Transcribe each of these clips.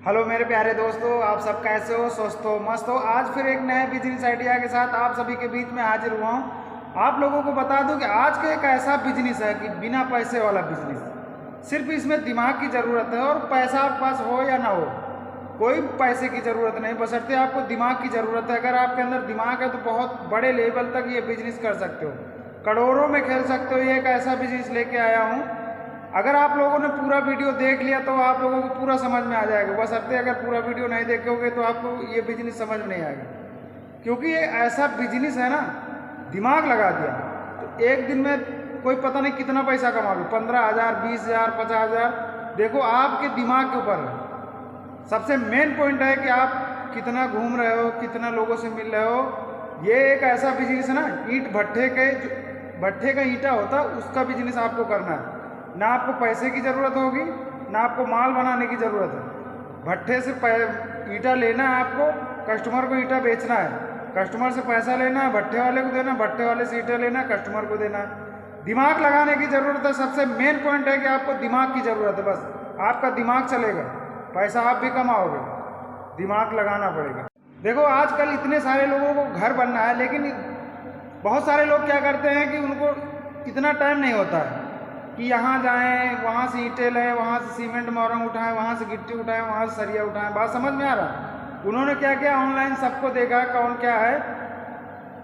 Hello मेरे प्यारे दोस्तों, आप सब कैसे हो? स्वस्थ हो, मस्त हो? आज फिर एक नए बिजनेस आइडिया के साथ आप सभी के बीच में हाजिर हुआ हूँ। आप लोगों को बता दूं कि आज का एक ऐसा बिजनेस है कि बिना पैसे वाला बिजनेस। सिर्फ इसमें दिमाग की ज़रूरत है, और पैसा आपके पास हो या ना हो, कोई पैसे की ज़रूरत नहीं, बशर्ते आपको दिमाग की ज़रूरत है। अगर आपके अंदर दिमाग है तो बहुत बड़े लेवल तक ये बिजनेस कर सकते हो, करोड़ों में खेल सकते हो। ये एक ऐसा बिजनेस लेके आया हूँ। अगर आप लोगों ने पूरा वीडियो देख लिया तो आप लोगों को पूरा समझ में आ जाएगा। बशर्ते अगर पूरा वीडियो नहीं देखोगे तो आपको ये बिजनेस समझ में नहीं आएगा, क्योंकि ये ऐसा बिजनेस है ना, दिमाग लगा दिया तो एक दिन में कोई पता नहीं कितना पैसा कमा लो, 15,000, 20,000, 50,000। देखो आपके दिमाग के ऊपर है। सबसे मेन पॉइंट है कि आप कितना घूम रहे हो, कितना लोगों से मिल रहे हो। ये एक ऐसा बिजनेस है ना, ईंट भट्ठे का ईंटा होता है, उसका बिजनेस आपको करना है। ना आपको पैसे की ज़रूरत होगी, ना आपको माल बनाने की ज़रूरत है। भट्ठे से ईंटा लेना है आपको, कस्टमर को ईंटा बेचना है, कस्टमर से पैसा लेना है, भट्ठे वाले को देना, भट्ठे वाले से ईंटा लेना, कस्टमर को देना है। दिमाग लगाने की ज़रूरत है। सबसे मेन पॉइंट है कि आपको दिमाग की ज़रूरत है। बस आपका दिमाग चलेगा, पैसा आप भी कमाओगे, दिमाग लगाना पड़ेगा। देखो आजकल इतने सारे लोगों को घर बनना है, लेकिन बहुत सारे लोग क्या करते हैं कि उनको इतना टाइम नहीं होता है कि यहाँ जाएं, वहाँ से ईंटें लें, वहाँ से सीमेंट मोरंग उठाएं, वहाँ से गिट्टी उठाएं, वहाँ से सरिया उठाएं। बात समझ में आ रहा? उन्होंने क्या किया, ऑनलाइन सबको देखा कौन क्या है,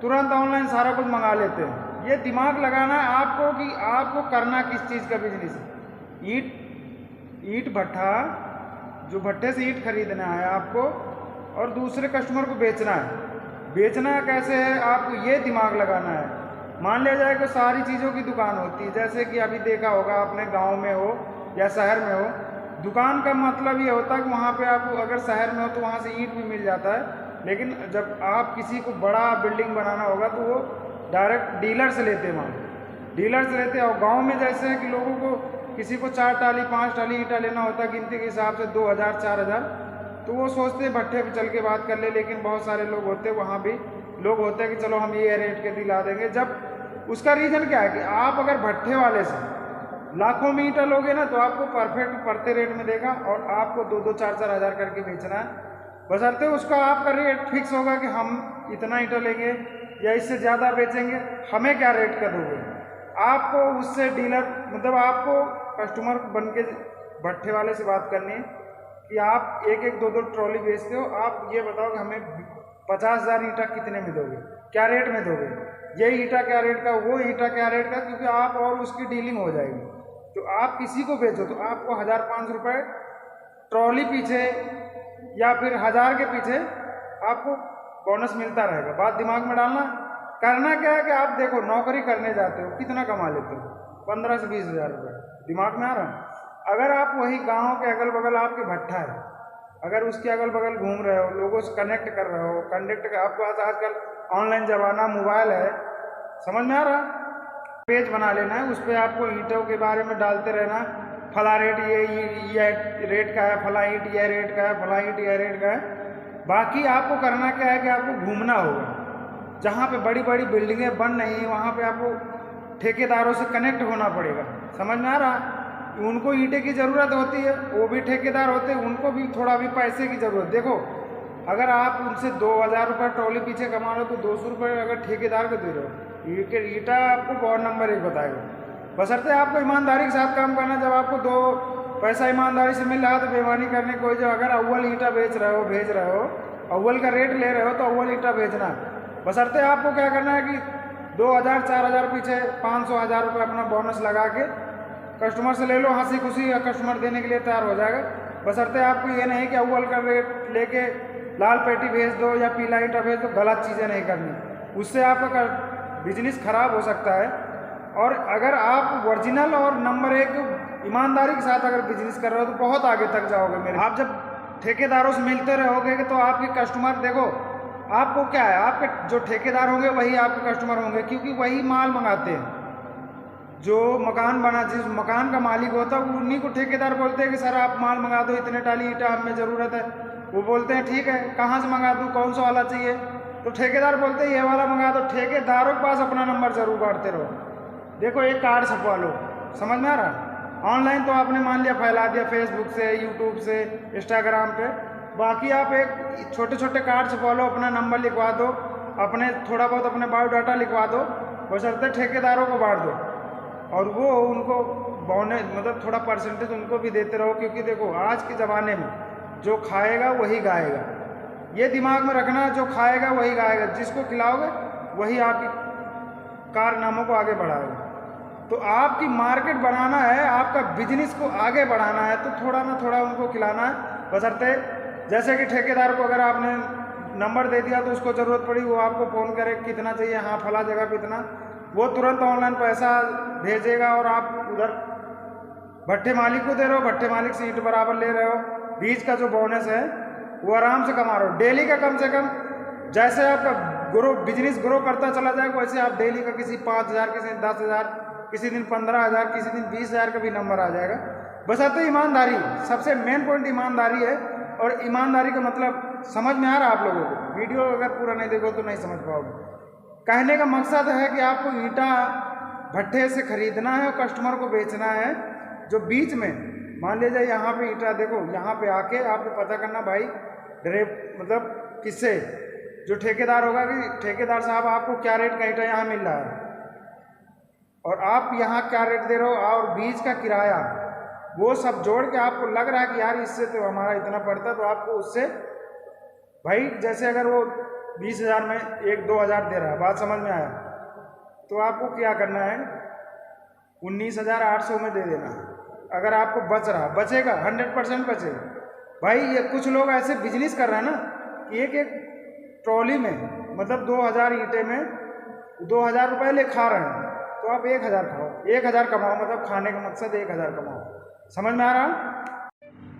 तुरंत ऑनलाइन सारा कुछ मंगा लेते हैं। ये दिमाग लगाना है आपको कि आपको करना किस चीज़ का बिजनेस है। ईंट भट्ठा, जो भट्ठे से ईंट खरीदना है आपको, और दूसरे कस्टमर को बेचना है। बेचना कैसे है, आपको ये दिमाग लगाना है। मान लिया जाए कि सारी चीज़ों की दुकान होती है, जैसे कि अभी देखा होगा आपने, गांव में हो या शहर में हो, दुकान का मतलब ये होता है कि वहाँ पे आप अगर शहर में हो तो वहाँ से ईंट भी मिल जाता है, लेकिन जब आप किसी को बड़ा बिल्डिंग बनाना होगा तो वो डायरेक्ट डीलर से लेते हैं, वहाँ डीलर से लेते हैं। और गाँव में जैसे है कि लोगों को किसी को 4 टाली 5 टाली ईंटा लेना होता है, गिनती के हिसाब से 2,000 4,000, तो वो सोचते हैं भट्ठे पे चल के बात कर ले। लेकिन बहुत सारे लोग होते हैं, वहाँ भी लोग होते हैं कि चलो हम ये रेट के दिला देंगे। जब उसका रीज़न क्या है कि आप अगर भट्ठे वाले से लाखों में ईंटा लोगे ना, तो आपको परफेक्ट पड़ते रेट में देगा, और आपको 2-2, 4-4 हज़ार करके बेचना है। बशर्ते उसका आपका रेट फिक्स होगा कि हम इतना ईंटा लेंगे या इससे ज़्यादा बेचेंगे, हमें क्या रेट का दोगे। आपको उससे डीलर मतलब आपको कस्टमर बन के भट्ठे वाले से बात करनी है कि आप 1-1, 2-2 ट्रॉली बेचते हो, आप ये बताओ कि हमें 50,000 ईंटा कितने में दोगे, क्या रेट में दोगे। ये ईंटा क्या रेट का, वो ईंटा क्या रेट का, क्योंकि आप और उसकी डीलिंग हो जाएगी। तो आप किसी को बेचो तो आपको 1,500 रुपये ट्रॉली पीछे या फिर 1,000 के पीछे आपको बोनस मिलता रहेगा। बात दिमाग में डालना। करना क्या है कि आप देखो, नौकरी करने जाते हो, कितना कमा लेते हो, 15 से 20,000 रुपये। दिमाग में आ रहा? अगर आप वही गाँव के अगल बगल आपके भट्ठा है, अगर उसके अगल बगल घूम रहे हो, लोगों से कनेक्ट कर रहे हो, आपके पास आजकल ऑनलाइन ज़माना, मोबाइल है, समझ में आ रहा? पेज बना लेना है, उस पर आपको ईंटों के बारे में डालते रहना, फला रेट ये रेट का है, फला ईंट ये रेट का है, फला ईंट ये रेट का है। बाकी आपको करना क्या है कि आपको घूमना होगा, जहाँ पे बड़ी बड़ी बिल्डिंगें बन रही हैं वहाँ पे आपको ठेकेदारों से कनेक्ट होना पड़ेगा। समझ में आ रहा? उनको ईंटें की ज़रूरत होती है, वो भी ठेकेदार होते हैं, उनको भी थोड़ा भी पैसे की ज़रूरत। देखो अगर आप उनसे 2,000 रुपये ट्रॉली पीछे कमा रहे हो तो 200 रुपये अगर ठेकेदार को दे रहे हो, ईंटा आपको बहुत नंबर 1 बताएगा। बशर्ते आपको ईमानदारी के साथ काम करना। जब आपको 2 पैसा ईमानदारी से मिल रहा है तो बेईमानी करने कोई, जो अगर अव्वल ईंटा भेज रहे हो, अव्वल का रेट ले रहे हो तो अव्वल ईंटा भेजना है। बशर्ते आपको क्या करना है कि 2,000 4,000 पीछे 500 1,000 रुपये अपना बोनस लगा के कस्टमर से ले लो, हंसी खुशी कस्टमर देने के लिए तैयार हो जाएगा। बशर्ते आपको ये नहीं कि अव्वल का रेट लेके लाल पेटी भेज दो या पीला ईंटा भेज दो, गलत चीज़ें नहीं करनी, उससे आपका बिजनेस खराब हो सकता है। और अगर आप ओरिजिनल और नंबर 1 ईमानदारी के साथ अगर बिजनेस कर रहे हो तो बहुत आगे तक जाओगे मेरे। आप जब ठेकेदारों से मिलते रहोगे तो आपके कस्टमर, देखो आपको क्या है, आपके जो ठेकेदार होंगे वही आपके कस्टमर होंगे, क्योंकि वही माल मंगाते हैं। जो मकान बना, जिस मकान का मालिक होता है उन्हीं को ठेकेदार बोलते हैं कि सर आप माल मंगा दो, इतने टाली ईंटा हमें ज़रूरत है। वो बोलते हैं ठीक है, कहाँ से मंगा दूँ, कौन सा वाला चाहिए, तो ठेकेदार बोलते हैं ये वाला मंगा दो। ठेकेदारों के पास अपना नंबर जरूर बांटते रहो। देखो एक कार्ड छपवा लो, समझ में आ रहा? ऑनलाइन तो आपने मान लिया फैला दिया फेसबुक से, यूट्यूब से, इंस्टाग्राम पे। बाकी आप एक छोटे छोटे कार्ड छपवा अपना नंबर लिखवा दो, अपने थोड़ा बहुत अपने बायोडाटा लिखवा दो, बशर्ते ठेकेदारों को बांट दो और वो उनको बोनस मतलब थोड़ा परसेंटेज उनको भी देते रहो। क्योंकि देखो आज के ज़माने में जो खाएगा वही गाएगा, ये दिमाग में रखना, जो खाएगा वही गाएगा, जिसको खिलाओगे वही आपकी कारनामों को आगे बढ़ाएगा। तो आपकी मार्केट बनाना है, आपका बिजनेस को आगे बढ़ाना है, तो थोड़ा ना थोड़ा उनको खिलाना है। बशर्ते जैसे कि ठेकेदार को अगर आपने नंबर दे दिया तो उसको ज़रूरत पड़ी वो आपको फ़ोन करे कितना चाहिए, हाँ फला जगह पे इतना, वो तुरंत ऑनलाइन पैसा भेजेगा और आप उधर भट्टे मालिक को दे रहे हो, भट्टे मालिक से ईंट बराबर ले रहे हो, बीज का जो बोनस है वो आराम से कमा रहे हो। डेली का कम से कम जैसे आपका बिजनेस ग्रो करता चला जाएगा वैसे आप डेली का किसी 5,000, किसी दिन 10,000, किसी दिन 15,000, किसी दिन 20,000 का भी नंबर आ जाएगा। बशर्ते ईमानदारी, सबसे मेन पॉइंट ईमानदारी है। और ईमानदारी का मतलब समझ में आ रहा है आप लोगों को? वीडियो अगर पूरा नहीं देखो तो नहीं समझ पाओगे। कहने का मकसद है कि आपको ईंटा भट्टे से खरीदना है और कस्टमर को बेचना है। जो बीच में मान लीजिए यहाँ पे ईंटा देखो, यहाँ पे आके आपको पता करना भाई मतलब किससे, जो ठेकेदार होगा कि ठेकेदार साहब आपको क्या रेट का ईंटा यहाँ मिल रहा है और आप यहाँ क्या रेट दे रहे हो, और बीज का किराया, वो सब जोड़ के आपको लग रहा है कि यार इससे तो हमारा इतना पड़ता, तो आपको उससे भाई जैसे अगर वो 20,000 में 1-2,000 दे रहा है, बात समझ में आया, तो आपको क्या करना है 19,800 में दे देना। अगर आपको बचेगा 100% बचेगा। भाई ये कुछ लोग ऐसे बिजनेस कर रहे हैं ना कि एक एक ट्रॉली में मतलब 2,000 ईंटे में 2,000 रुपये ले खा रहे हैं, तो आप 1,000 खाओ, 1,000 कमाओ, मतलब खाने का मकसद 1,000 कमाओ। समझ में आ रहा?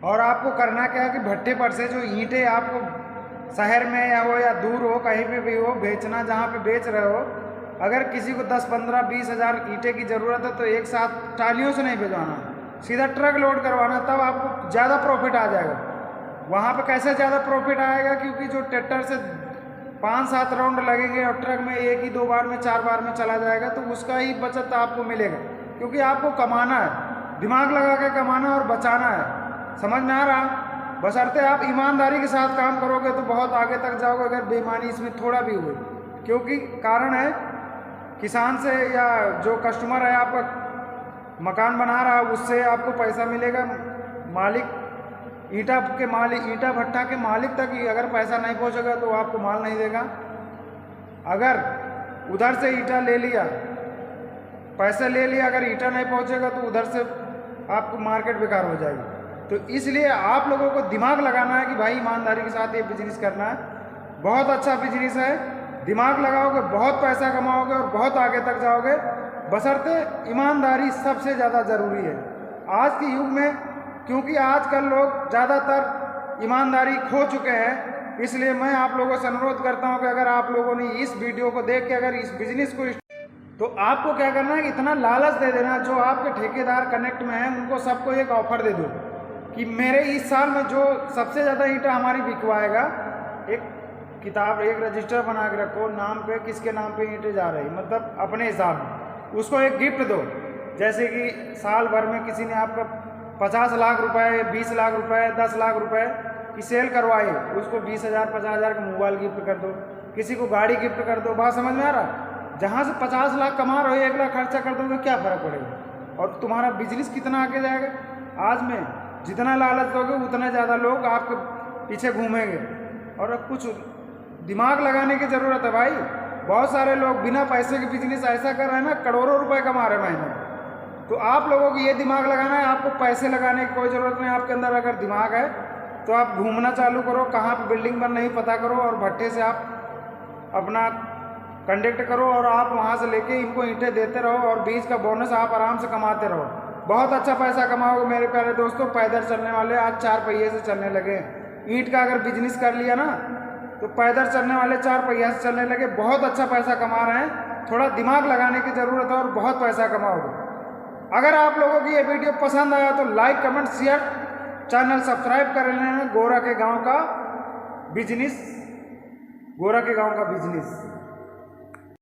और आपको करना क्या है कि भट्टे पर से जो ईंटें आपको शहर में या हो या दूर हो कहीं पे भी हो बेचना, जहाँ पे बेच रहे हो, अगर किसी को 10, 15, 20,000 ईंटे की ज़रूरत है तो एक साथ टालियों से नहीं भिजवाना, सीधा ट्रक लोड करवाना, तब आपको ज़्यादा प्रॉफिट आ जाएगा। वहाँ पे कैसे ज़्यादा प्रॉफिट आएगा? क्योंकि जो ट्रैक्टर से 5-7 राउंड लगेंगे और ट्रक में 1 ही 2 बार में 4 बार में चला जाएगा, तो उसका ही बचत आपको मिलेगा। क्योंकि आपको कमाना है, दिमाग लगा के कमाना और बचाना है। समझ में आ रहा? बशर्ते आप ईमानदारी के साथ काम करोगे तो बहुत आगे तक जाओगे, अगर बेईमानी इसमें थोड़ा भी हुई। क्योंकि कारण है किसान से या जो कस्टमर है आपका मकान बना रहा है उससे आपको पैसा मिलेगा, मालिक ईंटा भट्टा के मालिक तक ही अगर पैसा नहीं पहुंचेगा तो आपको माल नहीं देगा। अगर उधर से ईंटा ले लिया, पैसे ले लिया, अगर ईंटा नहीं पहुंचेगा तो उधर से आपको मार्केट बेकार हो जाएगी। तो इसलिए आप लोगों को दिमाग लगाना है कि भाई ईमानदारी के साथ ये बिजनेस करना है। बहुत अच्छा बिजनेस है, दिमाग लगाओगे बहुत पैसा कमाओगे और बहुत आगे तक जाओगे, बशर्ते ईमानदारी सबसे ज़्यादा ज़रूरी है आज के युग में। क्योंकि आजकल लोग ज़्यादातर ईमानदारी खो चुके हैं। इसलिए मैं आप लोगों से अनुरोध करता हूं कि अगर आप लोगों ने इस वीडियो को देख के अगर इस बिजनेस को, तो आपको क्या करना है, इतना लालच दे देना, जो आपके ठेकेदार कनेक्ट में हैं उनको सबको एक ऑफर दे दो कि मेरे इस साल में जो सबसे ज़्यादा ईंटा हमारी बिकवाएगा, एक किताब, एक रजिस्टर बना के रखो, नाम पे किसके नाम पे ईंटें जा रही, मतलब अपने हिसाब में उसको एक गिफ्ट दो। जैसे कि साल भर में किसी ने आपका 50 लाख रुपए, 20 लाख रुपए, 10 लाख रुपए की सेल करवाई, उसको 20,000, 50,000 का मोबाइल गिफ्ट कर दो, किसी को गाड़ी गिफ्ट कर दो। बात समझ में आ रहा? जहाँ से 50 लाख कमा रहे हो 1 लाख खर्चा कर दोगे, क्या फ़र्क पड़ेगा? और तुम्हारा बिजनेस कितना आगे जाएगा। आज में जितना लालच दोगे उतना ज़्यादा लोग आपके पीछे घूमेंगे। और कुछ दिमाग लगाने की ज़रूरत है भाई। बहुत सारे लोग बिना पैसे के बिजनेस ऐसा कर रहे हैं ना, करोड़ों रुपए कमा रहे हैं महीने। तो आप लोगों को ये दिमाग लगाना है, आपको पैसे लगाने की कोई ज़रूरत नहीं। आपके अंदर अगर दिमाग है तो आप घूमना चालू करो, कहाँ पे बिल्डिंग बन रही पता करो, और भट्टे से आप अपना कंडक्ट करो और आप वहाँ से लेके इनको ईंटें देते रहो और बीज का बोनस आप आराम से कमाते रहो। बहुत अच्छा पैसा कमाओगे मेरे प्यारे दोस्तों। पैदल चलने वाले आज 4 पहिए से चलने लगे। ईंट का अगर बिजनेस कर लिया ना तो पैदल चलने वाले 4 पहिया से चलने लगे, बहुत अच्छा पैसा कमा रहे हैं। थोड़ा दिमाग लगाने की ज़रूरत है और बहुत पैसा कमाओगे। अगर आप लोगों की ये वीडियो पसंद आया तो like, comment, share, channel subscribe कर लेना। गोरा के गांव का बिजनेस।